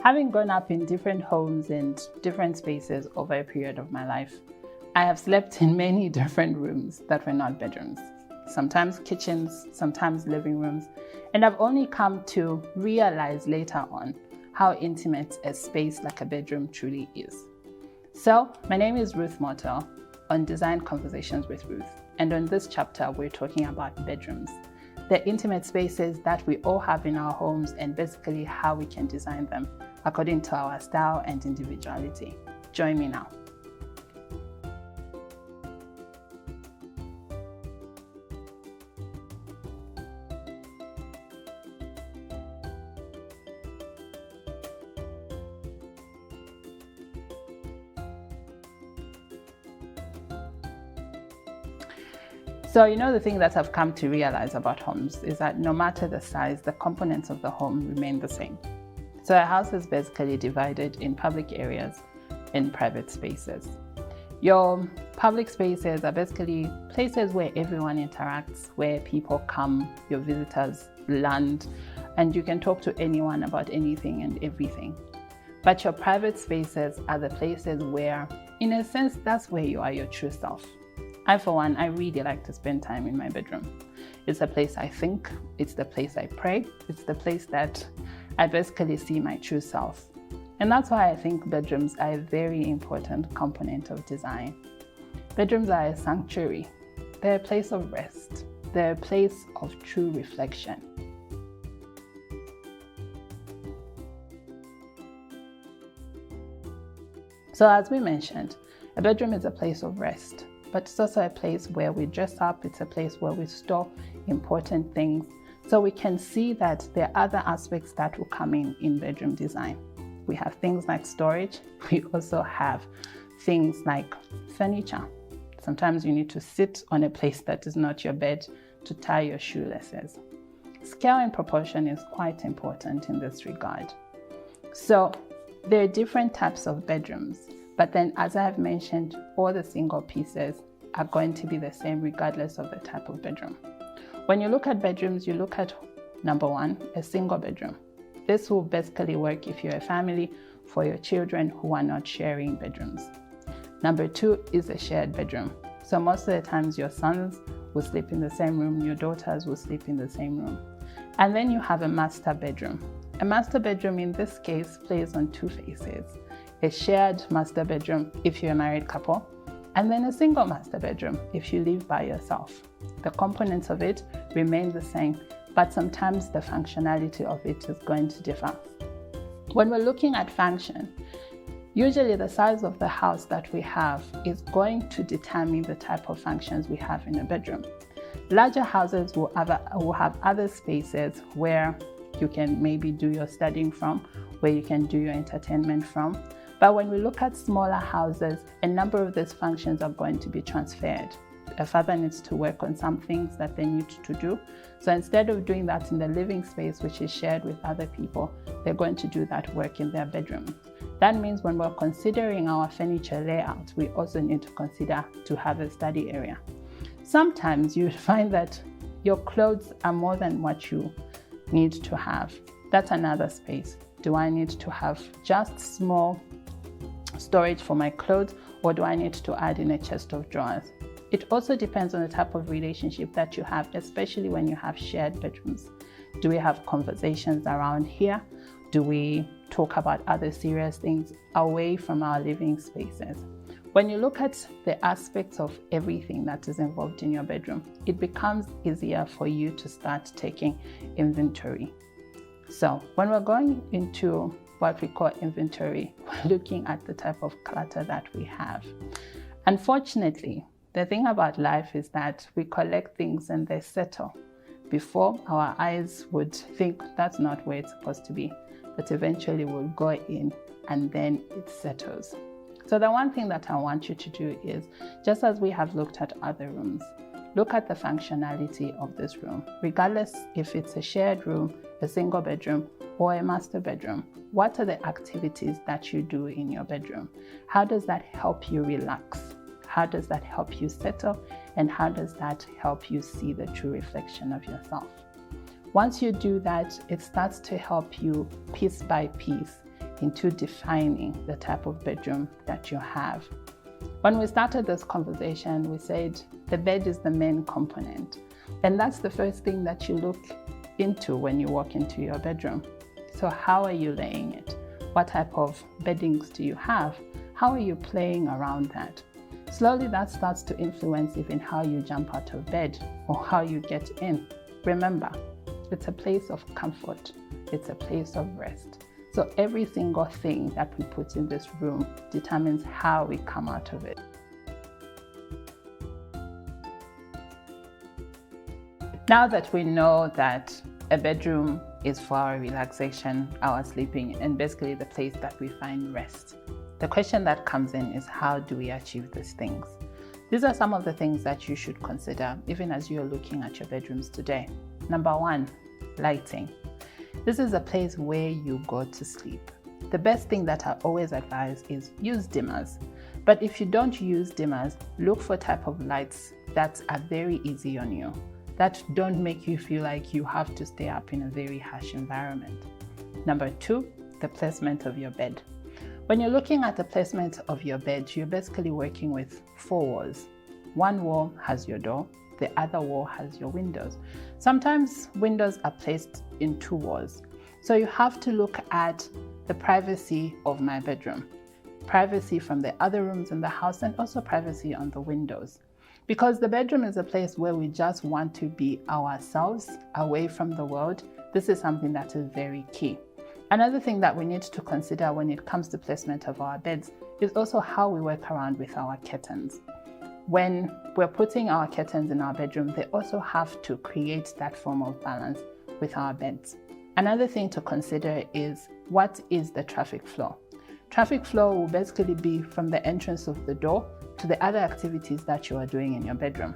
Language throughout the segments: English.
Having grown up in different homes and different spaces over a period of my life, I have slept in many different rooms that were not bedrooms, sometimes kitchens, sometimes living rooms, and I've only come to realize later on how intimate a space like a bedroom truly is. So, my name is Ruth Mortel on Design Conversations with Ruth, and on this chapter we're talking about bedrooms, the intimate spaces that we all have in our homes and basically how we can design them according to our style and individuality. Join me now. So, the thing that I've come to realize about homes is that no matter the size, the components of the home remain the same. So a house is basically divided in public areas and private spaces. Your public spaces are basically places where everyone interacts, where people come, your visitors land, and you can talk to anyone about anything and everything. But your private spaces are the places where, in a sense, that's where you are your true self. I, for one, I really like to spend time in my bedroom. It's a place I think, it's the place I pray, it's the place that I basically see my true self. And that's why I think bedrooms are a very important component of design. Bedrooms are a sanctuary. They're a place of rest. They're a place of true reflection. So as we mentioned, a bedroom is a place of rest. But it's also a place where we dress up, it's a place where we store important things. So we can see that there are other aspects that will come in bedroom design. We have things like storage. We also have things like furniture. Sometimes you need to sit on a place that is not your bed to tie your shoelaces. Scale and proportion is quite important in this regard. So there are different types of bedrooms. But then, as I have mentioned, all the single pieces are going to be the same regardless of the type of bedroom. When you look at bedrooms, you look at, number one, a single bedroom. This will basically work if you're a family for your children who are not sharing bedrooms. Number two is a shared bedroom. So most of the times your sons will sleep in the same room, your daughters will sleep in the same room. And then you have a master bedroom. A master bedroom in this case plays on two phases. A shared master bedroom if you're a married couple, and then a single master bedroom if you live by yourself. The components of it remain the same, but sometimes the functionality of it is going to differ. When we're looking at function, usually the size of the house that we have is going to determine the type of functions we have in a bedroom. Larger houses will have other spaces where you can maybe do your studying from, where you can do your entertainment from. But when we look at smaller houses, a number of these functions are going to be transferred. A father needs to work on some things that they need to do. So instead of doing that in the living space, which is shared with other people, they're going to do that work in their bedroom. That means when we're considering our furniture layout, we also need to consider to have a study area. Sometimes you find that your clothes are more than what you need to have. That's another space. Do I need to have just small storage for my clothes, or do I need to add in a chest of drawers? It also depends on the type of relationship that you have, especially when you have shared bedrooms. Do we have conversations around here? Do we talk about other serious things away from our living spaces? When you look at the aspects of everything that is involved in your bedroom, it becomes easier for you to start taking inventory. So when we're going into what we call inventory, we're looking at the type of clutter that we have. Unfortunately, the thing about life is that we collect things and they settle. Before, our eyes would think that's not where it's supposed to be, but eventually we'll go in and then it settles. So the one thing that I want you to do is, just as we have looked at other rooms, look at the functionality of this room. Regardless if it's a shared room, a single bedroom, or a master bedroom, what are the activities that you do in your bedroom? How does that help you relax? How does that help you settle? And how does that help you see the true reflection of yourself? Once you do that, it starts to help you piece by piece into defining the type of bedroom that you have. When we started this conversation, we said the bed is the main component. And that's the first thing that you look into when you walk into your bedroom. So how are you laying it? What type of beddings do you have? How are you playing around that? Slowly that starts to influence even how you jump out of bed or how you get in. Remember, it's a place of comfort. It's a place of rest. So every single thing that we put in this room determines how we come out of it. Now that we know that a bedroom is for our relaxation, our sleeping, and basically the place that we find rest, the question that comes in is, how do we achieve these things? These are some of the things that you should consider even as you're looking at your bedrooms today. Number one, lighting. This is a place where you go to sleep. The best thing that I always advise is use dimmers. But if you don't use dimmers, look for type of lights that are very easy on you, that don't make you feel like you have to stay up in a very harsh environment. Number two, the placement of your bed. When you're looking at the placement of your bed, you're basically working with 4 walls. One wall has your door, the other wall has your windows. Sometimes windows are placed in 2 walls. So you have to look at the privacy of my bedroom, privacy from the other rooms in the house, and also privacy on the windows. Because the bedroom is a place where we just want to be ourselves, away from the world. This is something that is very key. Another thing that we need to consider when it comes to placement of our beds is also how we work around with our curtains. When we're putting our curtains in our bedroom, they also have to create that form of balance with our beds. Another thing to consider is, what is the traffic flow? Traffic flow will basically be from the entrance of the door to the other activities that you are doing in your bedroom.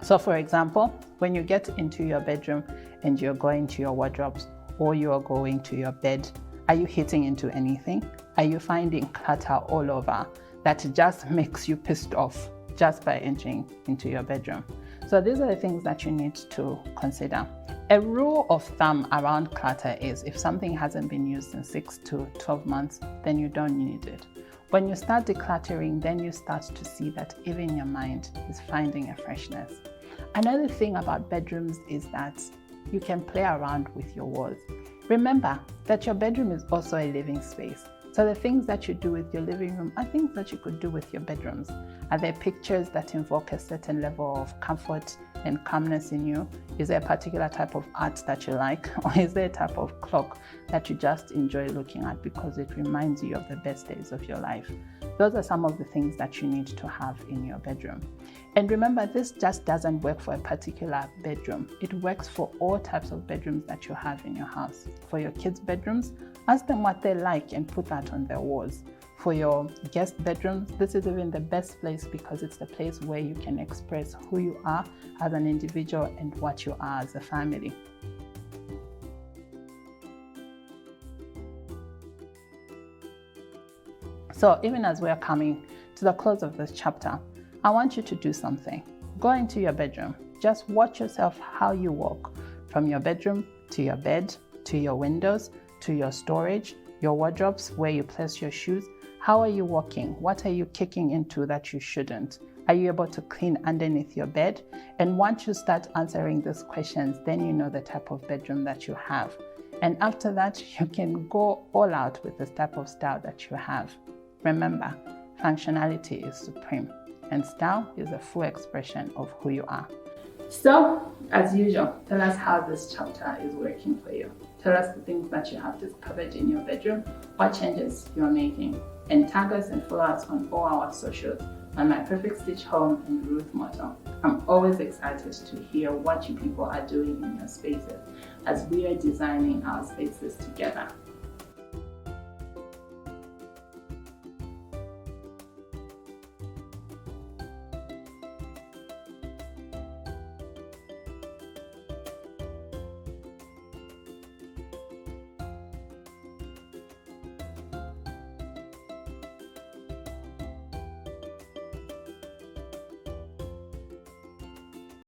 So for example, when you get into your bedroom and you're going to your wardrobes or you're going to your bed, are you hitting into anything? Are you finding clutter all over that just makes you pissed off just by entering into your bedroom? So these are the things that you need to consider. A rule of thumb around clutter is, if something hasn't been used in 6 to 12 months, then you don't need it. When you start decluttering, then you start to see that even your mind is finding a freshness. Another thing about bedrooms is that you can play around with your walls. Remember that your bedroom is also a living space. So the things that you do with your living room are things that you could do with your bedrooms. Are there pictures that invoke a certain level of comfort and calmness in you? Is there a particular type of art that you like? Or is there a type of clock that you just enjoy looking at because it reminds you of the best days of your life? Those are some of the things that you need to have in your bedroom. And remember, this just doesn't work for a particular bedroom. It works for all types of bedrooms that you have in your house. For your kids' bedrooms, ask them what they like and put that on their walls. For your guest bedrooms, this is even the best place because it's the place where you can express who you are as an individual and what you are as a family. So even as we are coming to the close of this chapter, I want you to do something. Go into your bedroom. Just watch yourself how you walk from your bedroom to your bed, to your windows, to your storage, your wardrobes, where you place your shoes. How are you walking? What are you kicking into that you shouldn't? Are you able to clean underneath your bed? And once you start answering these questions, then you know the type of bedroom that you have. And after that, you can go all out with the type of style that you have. Remember, functionality is supreme, and style is a full expression of who you are. So, as usual, tell us how this chapter is working for you. Tell us the things that you have discovered in your bedroom, what changes you're making, and tag us and follow us on all our socials on My Perfect Stitch Home and Ruth Motto. I'm always excited to hear what you people are doing in your spaces as we are designing our spaces together.